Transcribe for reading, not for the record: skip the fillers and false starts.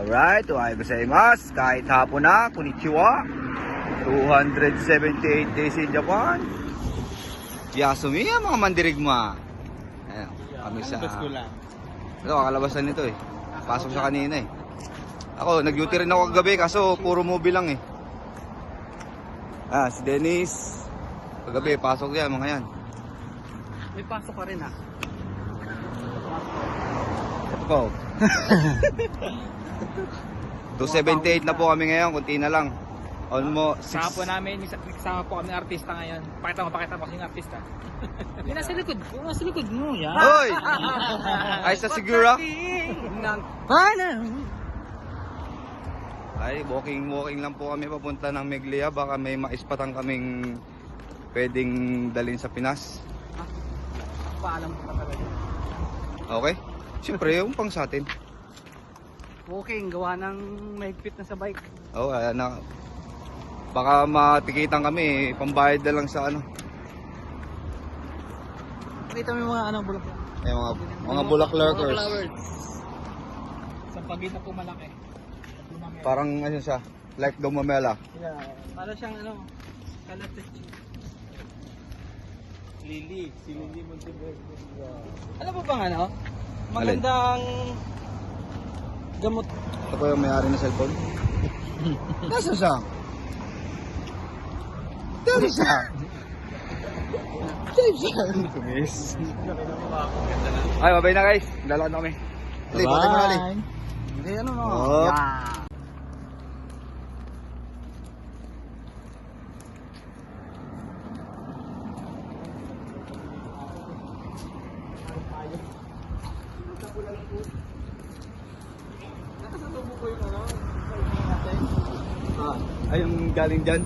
Alright, ohayo gozaimasu. Kahit hapon na, konnichiwa. 278 days in Japan. Yasumi mga mandirigma. Ayan, kami sa... Ito, kakalabasan nito eh. Pasok siya kanina eh. Ako, nag-duty rin ako kagabi kaso puro movie lang eh. Si Dennis. Kagabi, pasok yan mga yan. May pasok ka rin ah. Ito po. 278 na po kami ngayon, kunti na lang. Almost Kasama po namin, kasama po kami artista ngayon. Pakita mo kasi yung artista. Yung nasa likod mo, yan. Hoy! Ay sa sigura. Ay, walking lang po kami papunta ng Meglia. Baka may maispatang kaming pwedeng dalhin sa Pinas. Paalam ko pa talaga. Okay? Siyempre, yung pang sa atin. Walking, gawa ng mahigpit na sa bike. Oo, na. Baka matikitan kami, pambayad na lang sa ano. Nakita mo yung mga anong bulak. Ay, mga bulak lurkers. Sa pagitan po malaki. Parang ano siya, like Gomamela. Yeah. Para siyang ano, kalatis. Lily, si Lily Monteverde. Alam mo bang ano? Magandang gamot. Ito po yung may-ari na cellphone. Nasa siya? Nasa siya? Tumis. Ay, mabay na guys. Lalakad na kami. Dali, patay mo na dali. Hindi ano no. Oh. Yeah. Ay, yung galing dyan.